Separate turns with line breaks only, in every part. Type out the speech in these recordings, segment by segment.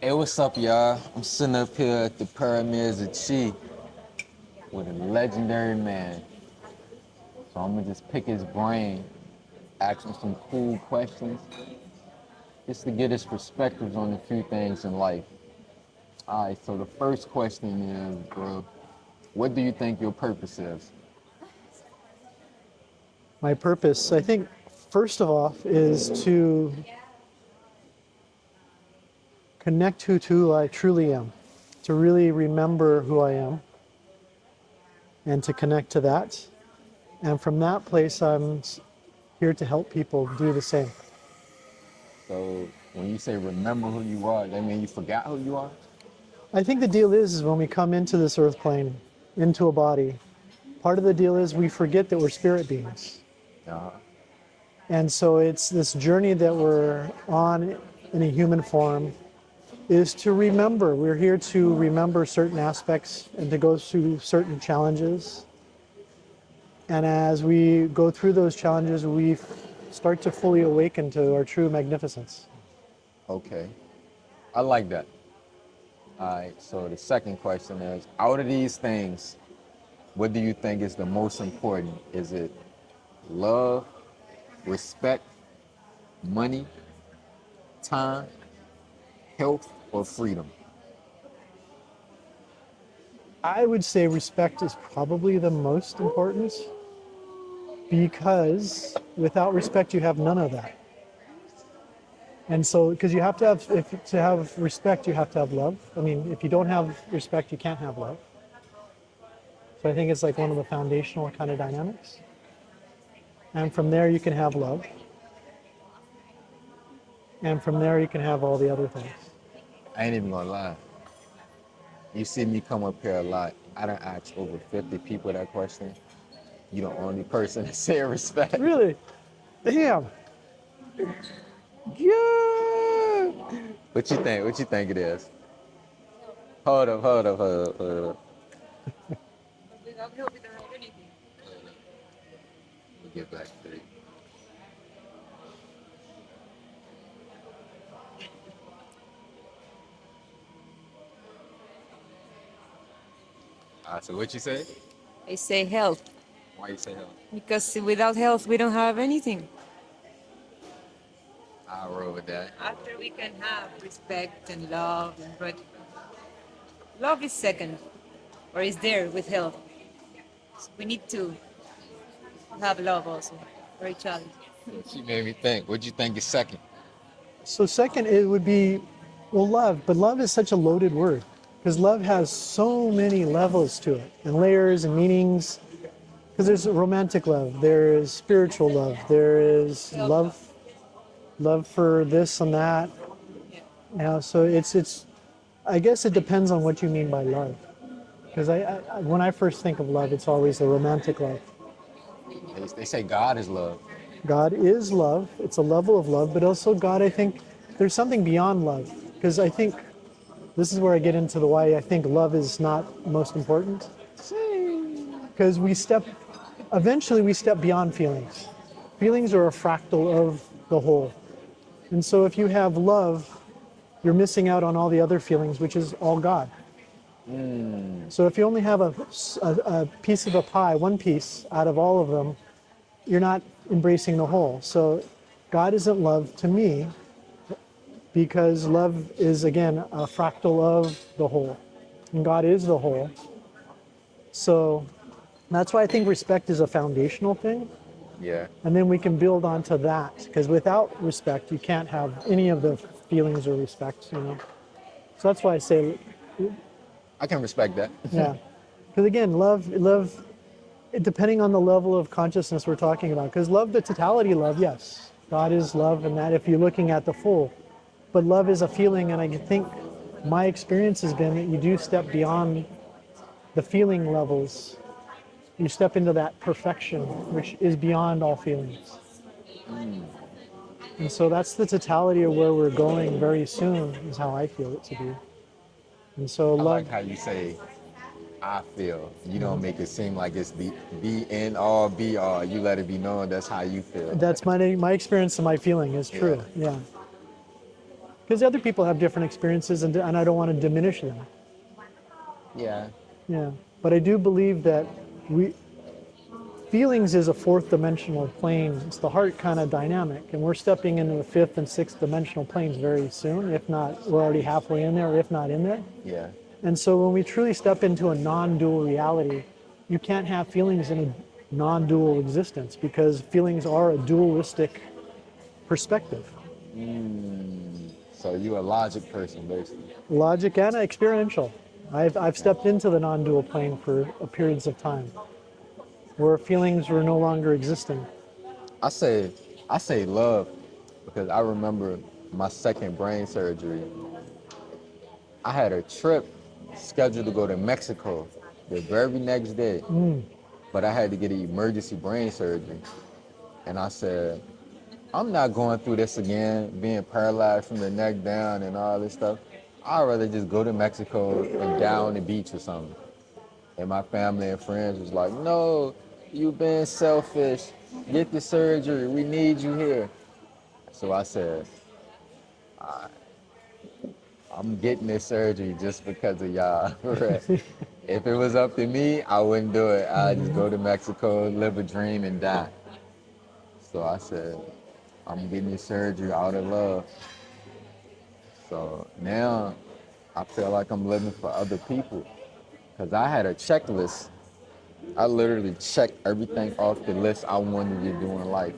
Hey, what's up, y'all? I'm sitting up here at the Pyramids of Chi with a legendary man. So I'm gonna just pick his brain, ask him some cool questions, just to get his perspectives on a few things in life. All right, so the first question is, bro, what do you think your purpose is?
My purpose, I think, first of all, is to connect to who I truly am, to really remember who I am, and to connect to that. And from that place, I'm here to help people do the same.
So when you say remember who you are, that mean you forgot who you are?
I think the deal is when we come into this earth plane, into a body, part of the deal is we forget that we're spirit beings.
Uh-huh.
And so it's this journey that we're on in a human form is to remember. We're here to remember certain aspects and to go through certain challenges. And as we go through those challenges, we start to fully awaken to our true magnificence.
Okay, I like that. All right, so the second question is, out of these things, what do you think is the most important? Is it love, respect, money, time, health, or freedom?
I would say respect is probably the most important because without respect, you have none of that. And so, because you have to have, if to have respect, you have to have love. I mean, if you don't have respect, you can't have love. So I think it's like one of the foundational kind of dynamics. And from there, you can have love. And from there, you can have all the other things.
I ain't even gonna lie. You see me come up here a lot. I done asked over 50 people that question. You the only person that say respect.
Really? Damn. Yeah.
What you think? What you think it is? Hold up, hold up, hold up, hold up. We'll get back to it. So what you say?
I say health
Why you say hell?
because without health we don't have anything.
I'll roll with that.
After we can have respect and love, but love is second, or is there with health. So we need to have love also for each other.
She made me think. What'd you think is second?
So second, it would be, well, love. But love is such a loaded word because love has so many levels to it and layers and meanings. Because there's romantic love, there is spiritual love, there is love for this and that.
Yeah.
So it's. I guess it depends on what you mean by love. Because when I first think of love, it's always a romantic love.
They say God is love.
God is love. It's a level of love, but also God, I think there's something beyond love. Because I think this is where I get into the why I think love is not most important. Because eventually we step beyond feelings. Feelings are a fractal of the whole. And so if you have love, you're missing out on all the other feelings, which is all God. So if you only have a piece of a pie, one piece out of all of them, you're not embracing the whole. So God isn't love to me because love is, again, a fractal of the whole. And God is the whole. So that's why I think respect is a foundational thing.
Yeah.
And then we can build onto that. Because without respect, you can't have any of the feelings or respect. So that's why I say,
I can respect that.
yeah. Because again, love, depending on the level of consciousness we're talking about. Because love, the totality of love, yes. God is love, and that if you're looking at the full. But love is a feeling, and I think my experience has been that you do step beyond the feeling levels. You step into that perfection, which is beyond all feelings. And so that's the totality of where we're going very soon, is how I feel it to be. And so
I
love,
like how you say I feel. You don't make it seem like it's be in all, be all. You let it be known that's how you feel.
that's my experience and my feeling is
Yeah.
true. Yeah. because other people have different experiences, and I don't want to diminish them.
Yeah.
Yeah, but I do believe that we feelings is a fourth dimensional plane. It's the heart kind of dynamic, and we're stepping into the fifth and sixth dimensional planes very soon. If not, we're already halfway in there, or if not in there.
Yeah.
And so when we truly step into a non-dual reality, you can't have feelings in a non-dual existence because feelings are a dualistic perspective.
So you a logic person, basically.
Logic and experiential. I've stepped into the non-dual plane for periods of time where feelings were no longer existing.
I say love because I remember my second brain surgery. I had a trip scheduled to go to Mexico the very next day, but I had to get an emergency brain surgery. And I said, I'm not going through this again, being paralyzed from the neck down and all this stuff. I'd rather just go to Mexico and die on the beach or something. And my family and friends was like, no, you being selfish. Get the surgery. We need you here. So I said, I'm getting this surgery just because of y'all. Right? If it was up to me, I wouldn't do it. I'd just go to Mexico, live a dream, and die. So I said, I'm getting this surgery out of love. So now I feel like I'm living for other people. Because I had a checklist. I literally checked everything off the list I wanted to do in life.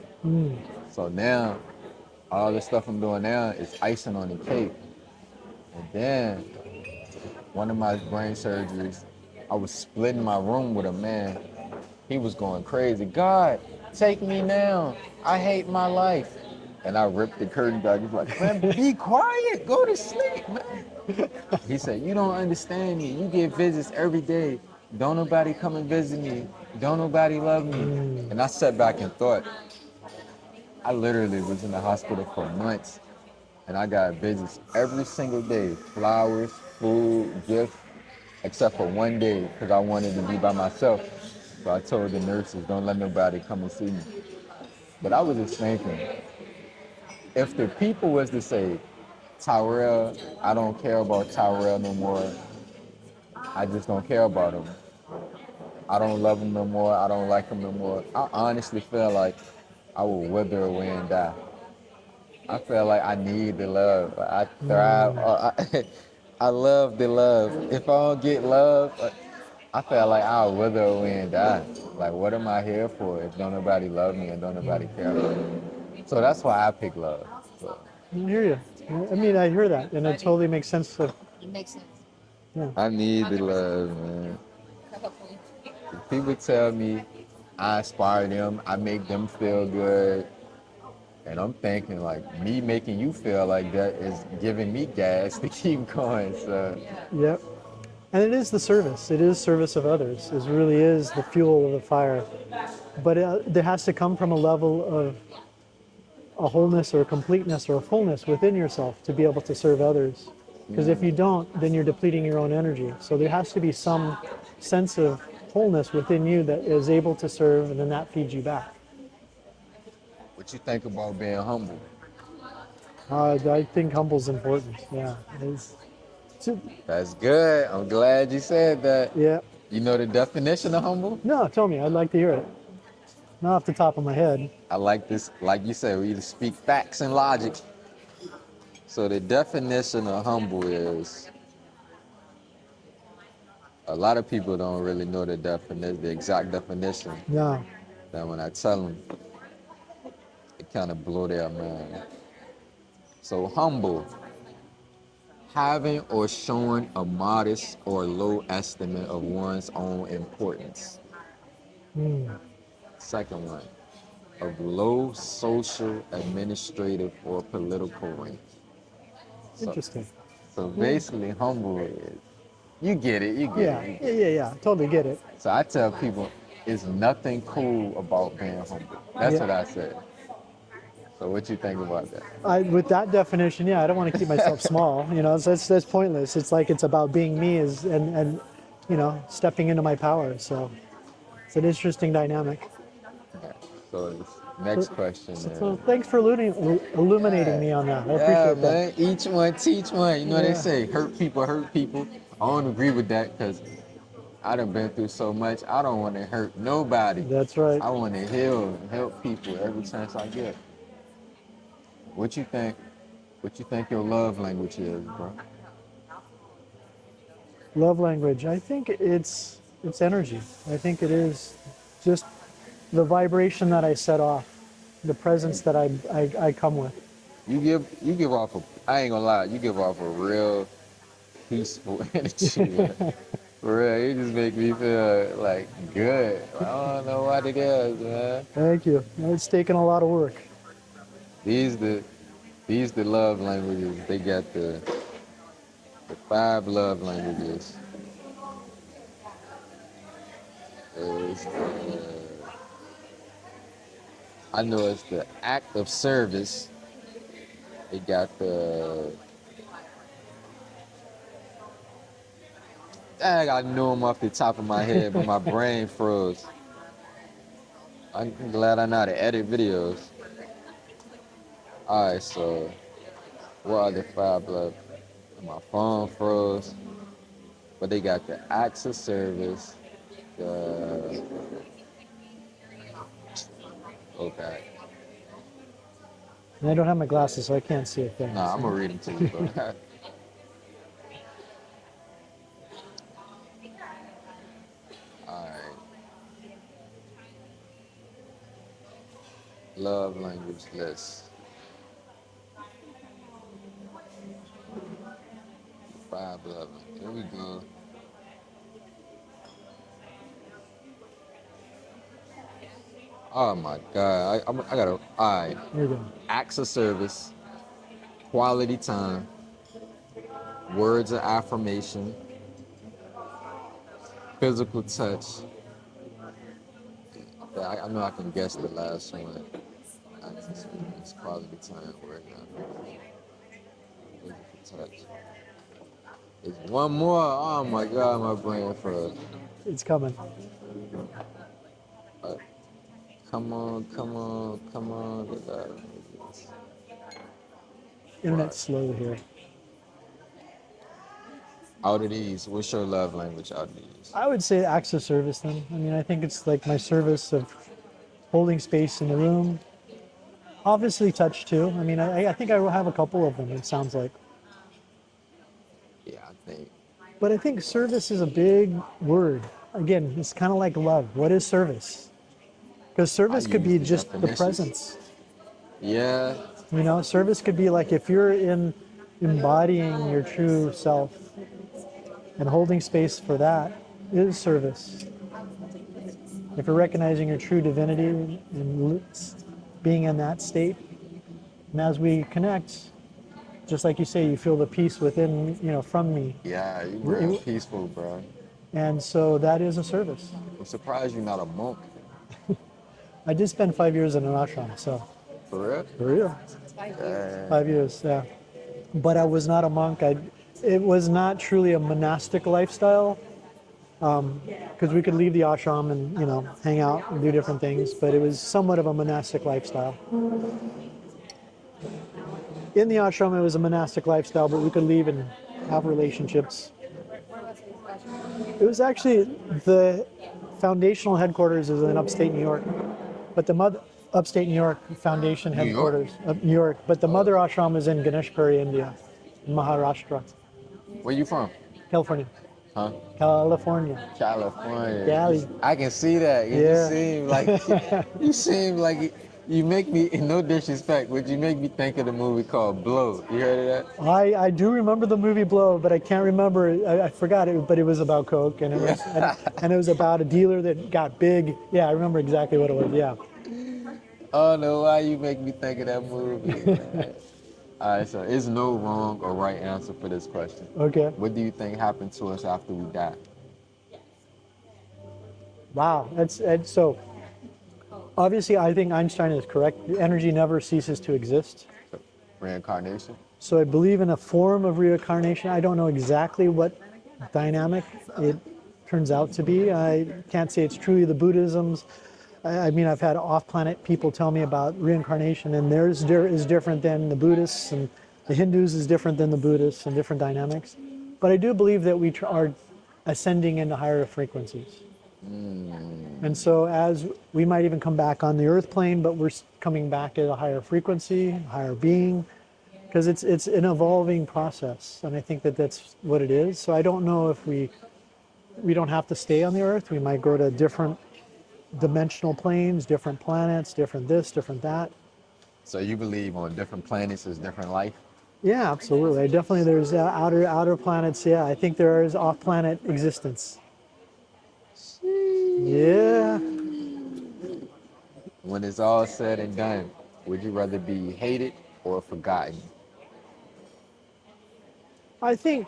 So now, all the stuff I'm doing now is icing on the cake. And then, one of my brain surgeries, I was splitting my room with a man. He was going crazy. God, take me now. I hate my life. And I ripped the curtain back. He's like, man, be quiet. Go to sleep, man. He said, you don't understand me. You get visits every day. Don't nobody come and visit me. Don't nobody love me. And I sat back and thought, I literally was in the hospital for months. And I got visits every single day. Flowers, food, gifts, except for one day because I wanted to be by myself. So I told the nurses, don't let nobody come and see me. But I was just thinking, if the people was to say, Tyrell, I don't care about Tyrell no more. I just don't care about him. I don't love him no more. I don't like him no more. I honestly feel like I will wither away and die. I feel like I need the love. I thrive. I love the love. If I don't get love, I feel like I'll wither away and die. Like, what am I here for if don't nobody love me and don't nobody care about me? So that's why I pick love. So,
I hear you. I mean, I hear that, and it totally makes sense.
It makes sense.
Yeah.
I need the love, man. People tell me I inspire them, I make them feel good. And I'm thinking like me making you feel like that is giving me gas to keep going. So
Yep. And it is the service. It is service of others. It really is the fuel of the fire. But there has to come from a level of a wholeness or a completeness or a fullness within yourself to be able to serve others. Because if you don't, then you're depleting your own energy. So there has to be some sense of wholeness within you that is able to serve, and then that feeds you back.
what you think about being humble?
I think humble's important. Yeah. It is.
That's good. I'm glad you said that.
Yeah.
You know the definition of humble?
No, tell me. I'd like to hear it. Not off the top of my head.
I like this, like you said, we either speak facts and logic. So the definition of humble is, a lot of people don't really know the definition, the exact definition.
Yeah.
Then when I tell them, it kind of blow their mind. So humble, having or showing a modest or low estimate of one's own importance. Second one, of low social, administrative, or political rank.
Interesting.
So basically, humble is, you get it, you get
Yeah.
it.
Yeah. Totally get it.
So I tell people, it's nothing cool about being humble. That's what I said. So what you think about that?
With that definition, yeah, I don't want to keep myself small. So that's pointless. It's like it's about being me and stepping into my power. So it's an interesting dynamic.
So it's Next question
So
is.
thanks for illuminating
Yeah,
me on that. I
yeah,
appreciate that.
man. Each one, teach one. You know what they
Yeah,
say, hurt people hurt people. I don't agree with that because I done been through so much. I don't want to hurt nobody.
that's right.
I want to heal and help people every chance I get. What you think? What you think your love language is, bro?
Love language. I think it's energy. I think it is just the vibration that I set off, the presence that I come with.
You give off a. I ain't gonna lie. You give off a real peaceful energy, man. For real, you just make me feel like good. I don't know what it is, man.
Thank you. It's taken a lot of work.
These the these the love languages. They got the 5 love languages. It's I know it's the act of service. They got the dang, I knew them off the top of my head, but my brain froze. I'm glad I know how to edit videos. Alright, so what are the 5 love? My phone froze, but they got the acts of service, the okay.
And I don't have my glasses, so I can't see a thing.
Nah, I'm
So.
gonna read them to you, bro. Alright, love language list. 5 love. Here we go. Oh my God, I gotta. Alright,
There you go.
acts of service, quality time, words of affirmation, physical touch. Yeah, I know I can guess the last one. Acts of service, quality time, words of affirmation, physical touch. There's one more. Oh my God, my brain froze.
It's coming.
Uh, come on, come on, come on.
Internet's
Right.
slow here.
Out of these, what's your love language out of these?
I would say acts of service then. I mean, I think it's like my service of holding space in the room. Obviously, touch too. I mean, I think I will have a couple of them, it sounds like.
Yeah, I think
But I think service is a big word. Again, it's kind of like love. What is service? Because
I
service could
use
be
the
just the
definitions.
presence.
Yeah,
You know, service could be like if you're in embodying your true self and holding space for that is service. If you're recognizing your true divinity and being in that state, and as we connect, just like you say, you feel the peace within, from me.
yeah, you real peaceful, bro.
And so that is a service.
I'm surprised you're not a monk.
I did spend 5 years in an ashram, so
For real?
for real,
Yeah.
5 years, yeah. But I was not a monk. It was not truly a monastic lifestyle because we could leave the ashram and hang out and do different things, but it was somewhat of a monastic lifestyle. In the ashram, it was a monastic lifestyle, but we could leave and have relationships. It was actually the foundational headquarters is in upstate New York, but the upstate New York foundation
New York?
headquarters of New York, but the mother ashram is in Ganeshpuri, India, in Maharashtra,
Where you from?
California.
Huh?
California.
California.
Cali.
I can see that.
Yeah.
You seem like you make me, no disrespect, but you make me think of the movie called Blow. You heard of that?
I do remember the movie Blow, but I can't remember. I forgot it, but it was about coke, and it was about a dealer that got big. Yeah, I remember exactly what it was. Yeah.
I don't know why you make me think of that movie, man. All right, so there's no wrong or right answer for this question.
Okay.
What do you think happened to us after we die?
Wow. That's so. Obviously, I think Einstein is correct. Energy never ceases to exist.
Reincarnation?
So I believe in a form of reincarnation. I don't know exactly what dynamic it turns out to be. I can't say it's truly the Buddhisms, I mean, I've had off-planet people tell me about reincarnation, and theirs is different than the Buddhists, and the Hindus is different than the Buddhists, and different dynamics. But I do believe that we are ascending into higher frequencies. And so as we might even come back on the earth plane, but we're coming back at a higher frequency, higher being, because it's an evolving process. And I think that that's what it is. So I don't know if we don't have to stay on the earth. We might go to different dimensional planes, different planets, different this, different that.
So you believe on different planets is different life?
Yeah, absolutely. Definitely there's outer planets. Yeah, I think there is off-planet existence. Yeah.
When it's all said and done, would you rather be hated or forgotten?
I think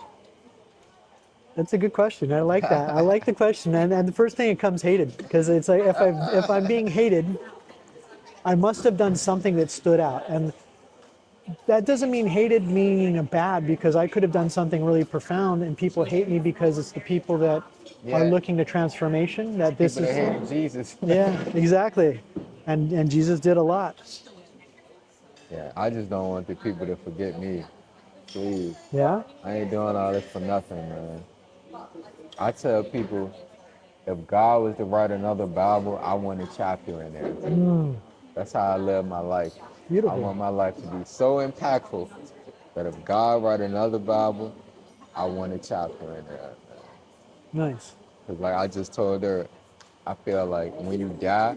that's a good question. I like that. I like the question. And the first thing it comes hated, because it's like if I'm being hated, I must have done something that stood out. And that doesn't mean hated meaning a bad, because I could have done something really profound and people hate me because it's the people that are
Yeah.
looking to transformation that this
People
is.
that hated Jesus.
Yeah, exactly. And Jesus did a lot.
Yeah, I just don't want the people to forget me. Please.
Yeah.
I ain't doing all this for nothing, man. I tell people, if God was to write another Bible, I want a chapter in there. That's how I live my life. I
Beautiful.
want my life to be so impactful that if God write another Bible, I want a chapter in there.
Nice.
Cause like I just told her, I feel like when you die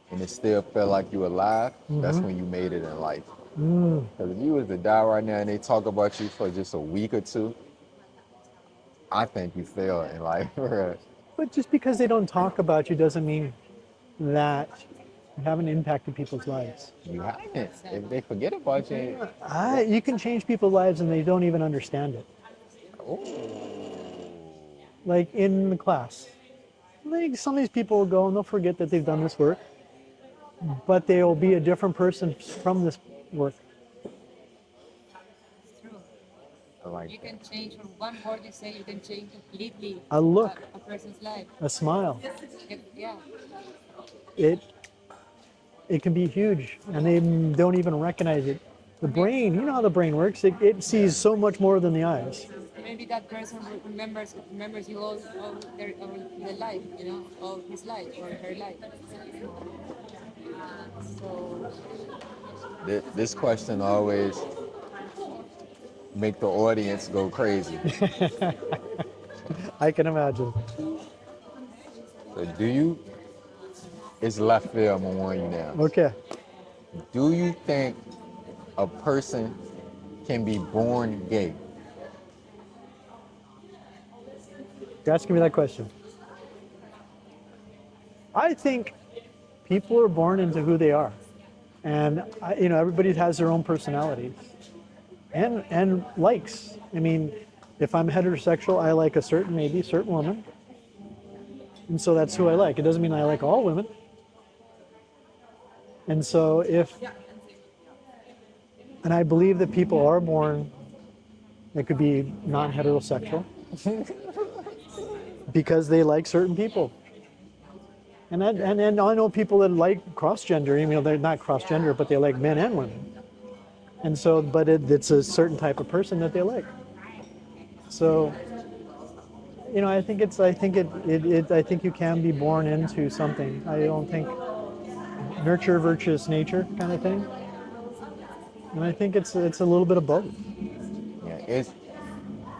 and it still feel like you alive, that's when you made it in life. Cause if you was to die right now and they talk about you for just a week or two, I think you failed in life.
But just because they don't talk about you doesn't mean that you haven't impacted people's lives.
You haven't. If they forget about you,
You can change people's lives and they don't even understand it. Like in the class. Like some of these people will go and they'll forget that they've done this work, but they will be a different person from this work.
I like
You
that.
can change from one word you say, you can change completely
A look,
a person's life.
a smile.
Yeah.
It can be huge and they don't even recognize it. The brain, you know how the brain works, it sees so much more than the eyes.
Maybe that person remembers you all their life, you know, all his life or her life. So
This question always make the audience go crazy.
I can imagine.
So it's left field, I'm gonna warn you now.
Okay.
Do you think a person can be born gay?
You're asking me that question. I think people are born into who they are. And everybody has their own personalities and likes. I mean, if I'm heterosexual, I like a certain woman. And so that's who I like. It doesn't mean I like all women. And so and I believe that people are born, they could be non-heterosexual because they like certain people. And I know people that like cross-gender, they're not cross-gender, but they like men and women. And so, but it's a certain type of person that they like. So, I think you can be born into something. I don't think nurture versus nature kind of thing. And I think it's a little bit of both.
Yeah,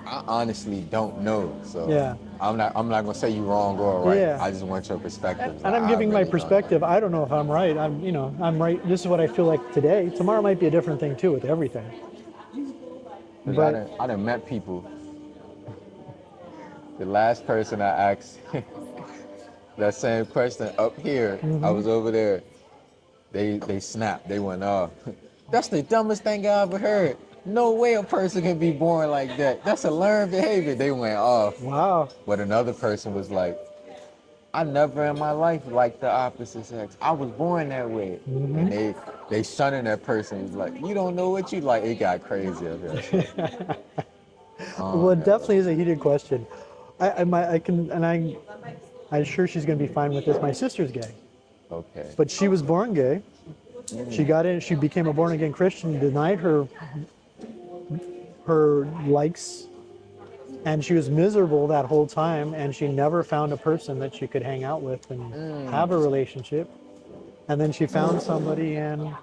I honestly don't know. So
Yeah.
I'm not gonna say you wrong or right.
Yeah.
I just want your perspective.
And I'm giving my perspective. I don't know if I'm right. I'm right. This is what I feel like today. Tomorrow might be a different thing too with everything.
But I done met people. The last person I asked that same question up here, I was over there. They snapped. They went off. That's the dumbest thing I ever heard. No way a person can be born like that. That's a learned behavior. They went off.
Wow.
But another person was like, I never in my life liked the opposite sex. I was born that way. And they shunning that person. It's like, you don't know what you like. It got crazy up here.
Well, it definitely is a heated question. I'm sure she's going to be fine with this. My sister's gay.
Okay.
But she was born gay. She got in. She became a born again Christian. Denied her likes, and she was miserable that whole time. And she never found a person that she could hang out with and have a relationship. And then she found somebody, and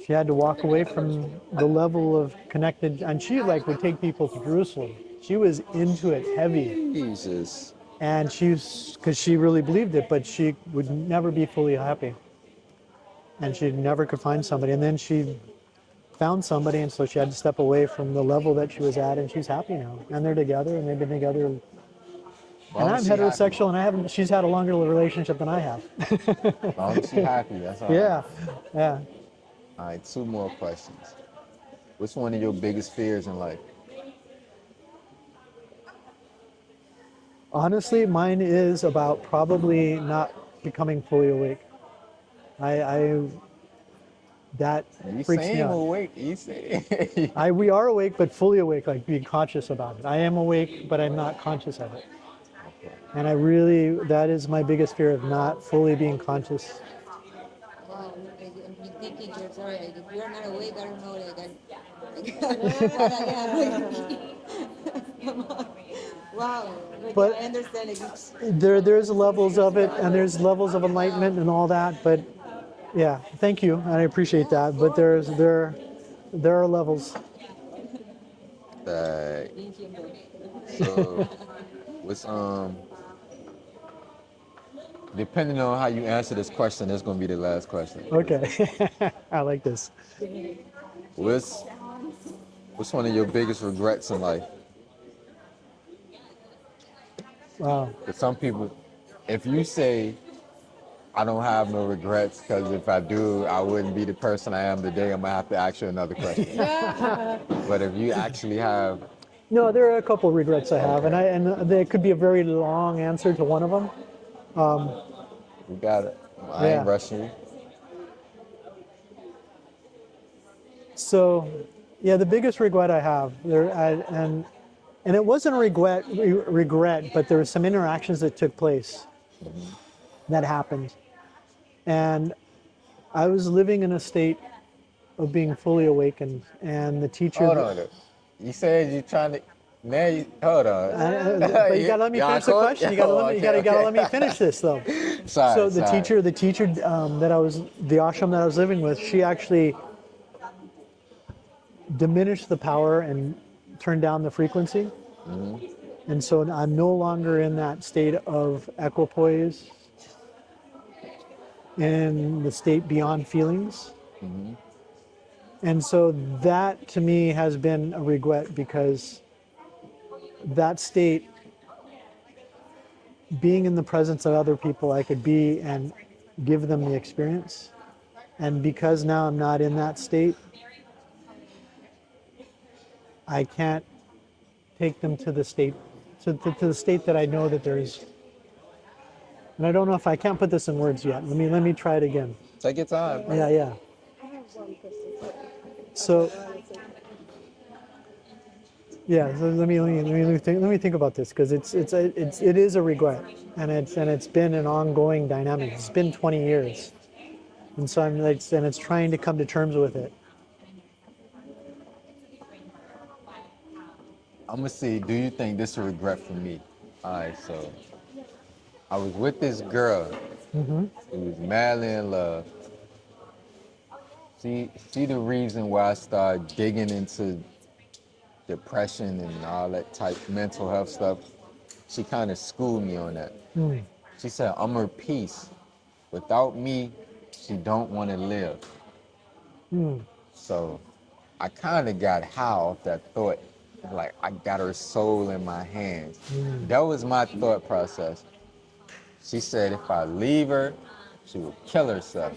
she had to walk away from the level of connected. And she like would take people to Jerusalem. She was into it heavy,
Jesus.
and she's because she really believed it, but she would never be fully happy, and she never could find somebody. And then she found somebody, and so she had to step away from the level that she was at, and she's happy now, and they're together, and they've been together.
Long
And
as
I'm
she happy.
heterosexual, and I haven't. She's had a longer relationship than I have.
Long as she happy, that's all.
Yeah, yeah.
All right, 2 more questions. What's one of your biggest fears in life?
Honestly, mine is about probably not becoming fully awake. I that
You
freaks me
seem
out.
awake. You say.
We are awake, but fully awake, like being conscious about it. I am awake, but I'm not conscious of it. And that is my biggest fear of not fully being conscious.
Wow, I'm thinking you're sorry. Like, if you're not awake, I don't know. What I am. Come on. Wow.
But
I understand. Like, it's,
there's levels of it, and there's levels of enlightenment and all that. But yeah, thank you, and I appreciate that. But there are levels.
Like, so, what's depending on how you answer this question, it's gonna be the last question.
Okay, I like this.
What's What's one of your biggest regrets in life?
Wow.
Because some people, if you say, I don't have no regrets, because if I do, I wouldn't be the person I am today, I'm going to have to ask you another question. But if you actually have,
No, there are a couple of regrets I have,
Okay.
and there could be a very long answer to one of them.
you got it. I
Yeah.
ain't rushing you.
So, yeah, the biggest regret I have and it wasn't a regret, but there were some interactions that took place that happened, and I was living in a state of being fully awakened, and the teacher.
Hold on. You said you trying to, now you, hold on.
But you gotta let me finish the question. You gotta let me. You gotta let me finish this though.
Sorry,
So the
sorry.
teacher the ashram that I was living with, she actually diminished the power and turned down the frequency. And so I'm no longer in that state of equipoise, in the state beyond feelings. And so that to me has been a regret, because that state, being in the presence of other people, I could be and give them the experience. And because now I'm not in that state, I can't take them to the state, to the state that I know that there is. And I don't know if I can't put this in words yet. Let me try it again.
Take your time.
Yeah, yeah. So, yeah. So let me think about this, because it is a regret, and it's been an ongoing dynamic. It's been 20 years, and so it's trying to come to terms with it.
I'm gonna see, do you think this is a regret for me? All right, so I was with this girl who was madly in love. See the reason why I started digging into depression and all that type mental health stuff. She kind of schooled me on that. She said, I'm her peace. Without me, she don't want to live. So I kind of got high off that thought. Like, I got her soul in my hands. That was my thought process. She said if I leave her, she would kill herself.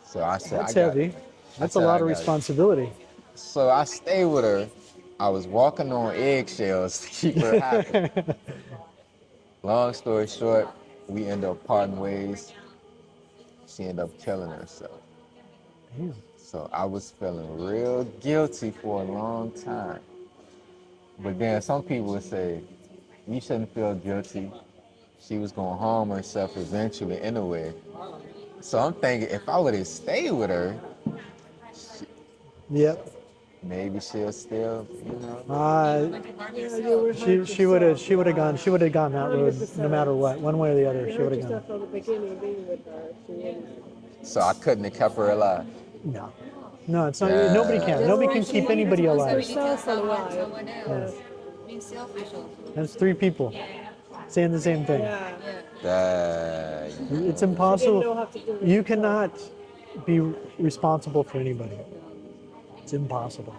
So I said,
That's heavy. That's a lot of responsibility.
So I stayed with her. I was walking on eggshells to keep her happy. Long story short, we ended up parting ways. She ended up killing herself.
Damn.
So I was feeling real guilty for a long time. But then some people would say, you shouldn't feel guilty. she was gonna harm herself eventually anyway. So I'm thinking if I would have stayed with her,
Yep.
maybe she'll still,
Yeah, you were hurt
She would have gone that road no
100%.
matter what, one way or the other.
You
She
hurt
would have
yourself
gone.
from the beginning being with her. She wouldn't.
So I couldn't have kept her alive.
No, no, it's not. Nobody
Yeah.
can.
That's
Nobody
why
can
she
keep
wanted to
anybody
keep
alive.
herself alive.
Someone
Yeah.
else. Being selfish also.
That's three people saying the same thing.
Yeah.
That,
It's
She didn't know
impossible.
how to do it.
You
herself.
cannot be responsible for anybody. It's impossible.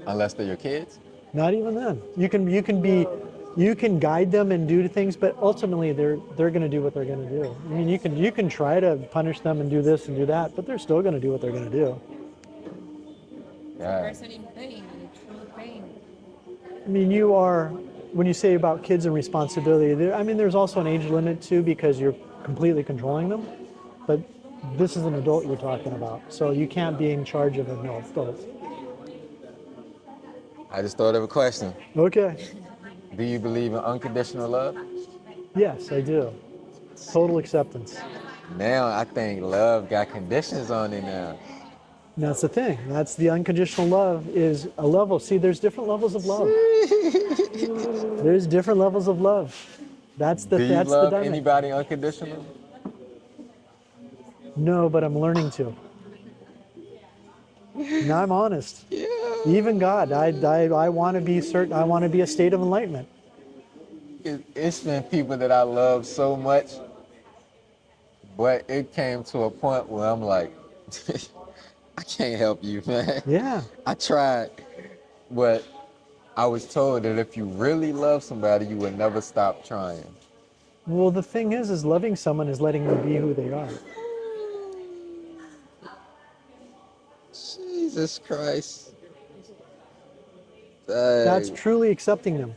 unless they're your kids.
Not even then. You can guide them and do things, but ultimately they're going to do what they're going to do. I mean, you can try to punish them and do this and do that, but they're still going to do what they're going to do.
Yeah.
Person in pain, in true pain.
I mean, when you say about kids and responsibility, I mean, there's also an age limit too because you're completely controlling them. But this is an adult you're talking about, so you can't be in charge of an adult.
I just thought of a question.
Okay.
Do you believe in unconditional love?
Yes, I do. Total acceptance.
Now I think love got conditions on it now.
And that's the thing. That's the unconditional love is a level. See, there's different levels of love. There's different levels of love.
Do you
That's the
love
dynamic.
anybody unconditionally?
No, but I'm learning to. Now I'm honest.
Yeah.
Even God, I want to be certain. I want to be a state of enlightenment.
It's been people that I love so much, but it came to a point where I'm like, I can't help you, man.
Yeah.
I tried, but I was told that if you really love somebody, you would never stop trying.
Well, the thing is loving someone is letting them be who they are.
Jesus Christ.
That's
Dang.
truly accepting them.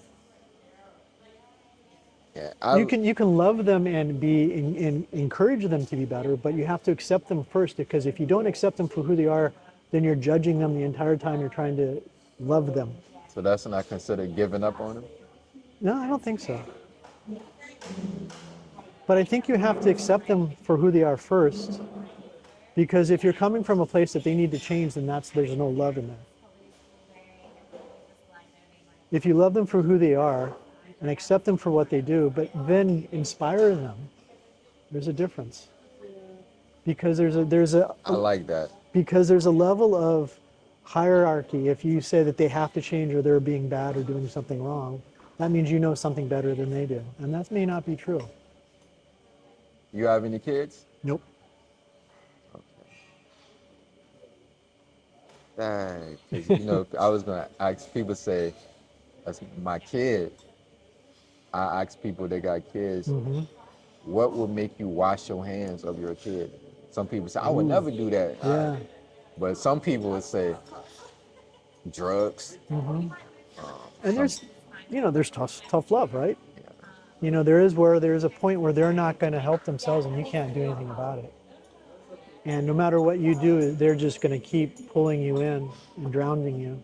Yeah,
You can love them and encourage them to be better, but you have to accept them first because if you don't accept them for who they are, then you're judging them the entire time you're trying to love them.
so that's when I consider giving up on him.
No, I don't think so. But I think you have to accept them for who they are first, because if you're coming from a place that they need to change, then there's no love in there. If you love them for who they are and accept them for what they do, but then inspire them, there's a difference. Because
I like that.
because there's a level of hierarchy. If you say that they have to change or they're being bad or doing something wrong, that means you know something better than they do. And that may not be true.
You have any kids?
Nope.
Dang. 'Cause, I was gonna ask people say, that's my kid. I ask people that got kids, what would make you wash your hands of your kid? Some people say, I would never do that.
Yeah.
But some people would say, drugs.
And there's tough love, right? There is a point where they're not going to help themselves and you can't do anything about it. And no matter what you do, they're just going to keep pulling you in and drowning you.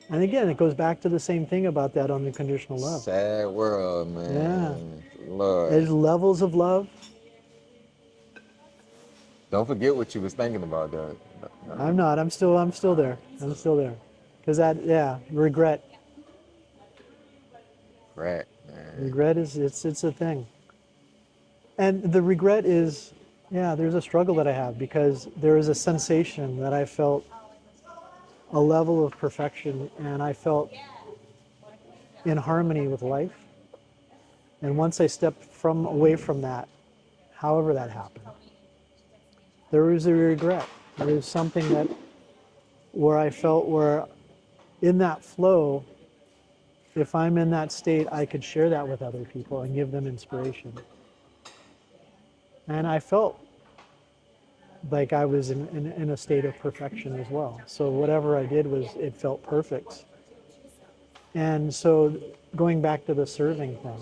And again, it goes back to the same thing about that unconditional love.
Sad world, man.
Yeah.
Lord.
There's levels of love.
Don't forget what you was thinking about, that.
I'm not. I'm still there. I'm still there. Because regret.
Right, man.
Regret it's a thing. And the regret is, there's a struggle that I have because there is a sensation that I felt a level of perfection and I felt in harmony with life. And once I stepped away from that, however that happened, there was a regret. There was something where I felt where in that flow, if I'm in that state, I could share that with other people and give them inspiration. And I felt like I was in a state of perfection as well. So whatever I did it felt perfect. And so going back to the serving thing,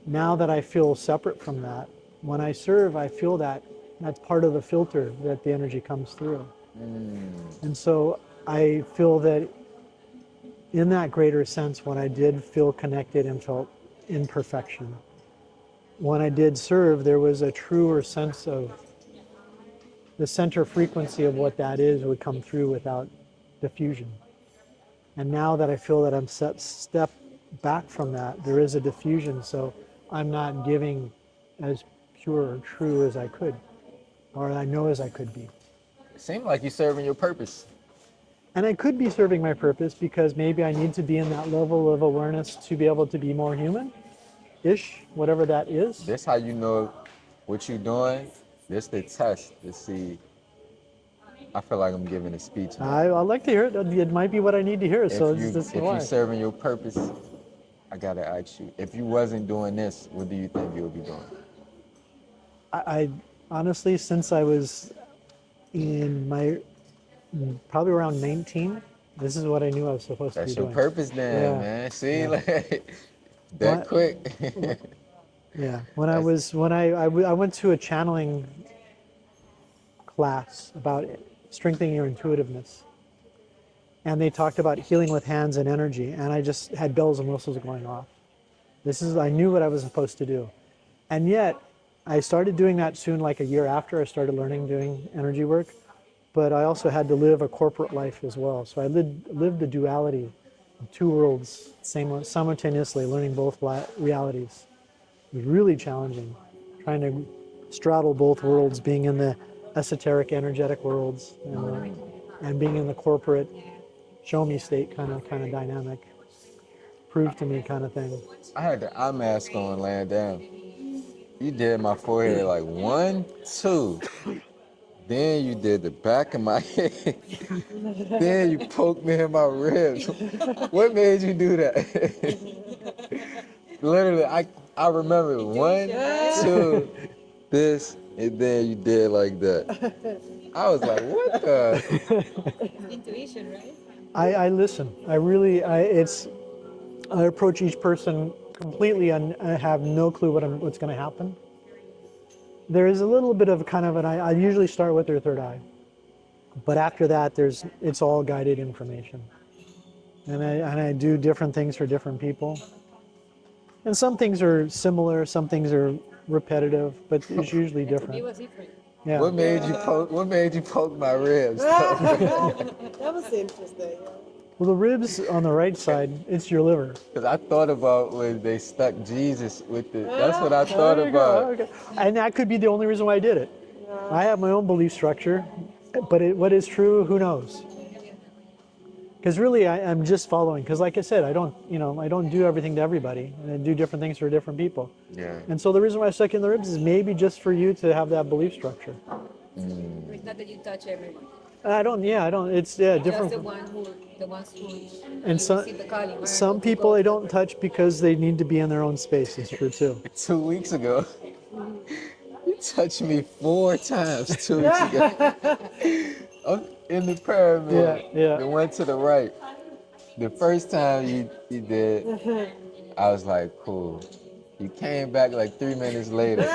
now that I feel separate from that, when I serve, I feel that's part of the filter that the energy comes through. And so I feel that in that greater sense, when I did feel connected and felt in perfection, when I did serve, there was a truer sense of the center frequency of what that is would come through without diffusion. And now that I feel that I'm step back from that, there is a diffusion. So I'm not giving as pure or true as I could, or I know as I could be.
It seems like you're serving your purpose.
And I could be serving my purpose because maybe I need to be in that level of awareness to be able to be more human-ish, whatever that is.
This how you know what you're doing. This the test to see. I feel like I'm giving a speech now.
I'd like to hear it. It might be what I need to hear. So this is
If
why.
you're serving your purpose, I gotta ask you. If you wasn't doing this, what do you think you would be doing?
I honestly, since I was in my probably around 19, this is what I knew I was supposed to
That's
be
your
doing.
purpose, then,
Yeah.
man. See,
Yeah.
like
What?
that quick.
Yeah. When I went to a channeling class about strengthening your intuitiveness, and they talked about healing with hands and energy, and I just had bells and whistles going off. I knew what I was supposed to do, and yet I started doing that soon, like a year after I started learning doing energy work. But I also had to live a corporate life as well. So I lived the duality of two worlds simultaneously, learning both realities. It was really challenging, trying to straddle both worlds, being in the esoteric, energetic worlds, and being in the corporate, show me state kind of dynamic, prove to me kind of thing.
I had the eye mask on laying down. You did my forehead like 1, 2. Then you did the back of my head. Then you poked me in my ribs. What made you do that? Literally, I remember 1, 2, this, and then you did like that. I was like, what the?
Intuition, right?
I listen. I approach each person completely and I have no clue what's going to happen. There is a little bit of I usually start with their third eye, but after that, it's all guided information, and I do different things for different people, and some things are similar, some things are repetitive, but it's usually
It
different.
was different.
Yeah.
What made you poke my ribs?
That was interesting.
Well, the ribs on the right side, it's your liver.
Because I thought about when they stuck Jesus with the. That's what I thought
There you go.
about.
Okay. And that could be the only reason why I did it. I have my own belief structure, but what is true, who knows? Because really, I'm just following. Because like I said, I don't do everything to everybody, and I do different things for different people.
Yeah.
And so the reason why I stuck in the ribs is maybe just for you to have that belief structure.
It's not that you touch everyone.
I don't. It's
Just
different.
the ones who
And
receive the calling. right?
some
Who
people
go
I
to
don't touch because they need to be in their own space. It's true too.
2 weeks ago, you touched me 4 times 2 weeks ago. I'm in the pyramid.
Yeah.
The one to the right. The first time you did, I was like, cool. You came back like 3 minutes later.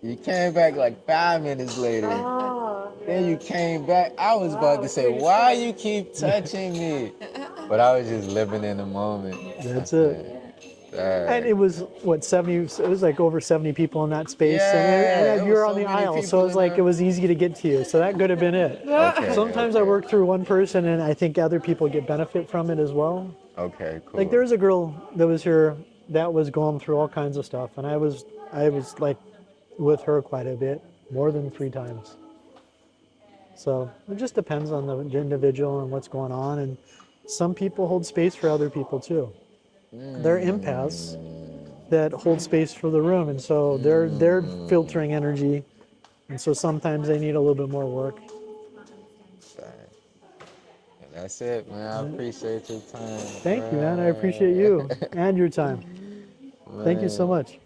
You came back like 5 minutes later.
Oh,
Then you came back. I was about to say, why you keep touching me? But I was just living in the moment.
That's
I
it.
said,
And it was what 70. It was like over 70 people in that space,
Yeah,
and
it
you were
was
on
so
the
many
aisle, so
people
it was
in
like
there.
it was easy to get to you. So that could have been it.
Okay,
Sometimes I
okay.
work through one person, and I think other people get benefit from it as well.
Okay, cool.
Like there was a girl that was here that was going through all kinds of stuff, and I was like with her quite a bit, more than 3 times. So it just depends on the individual and what's going on, and some people hold space for other people too. They're empaths that hold space for the room, and so they're filtering energy, and so sometimes they need a little bit more work.
And that's it, man. I appreciate your time.
Thank you, man. I appreciate you and your time. Thank you so much.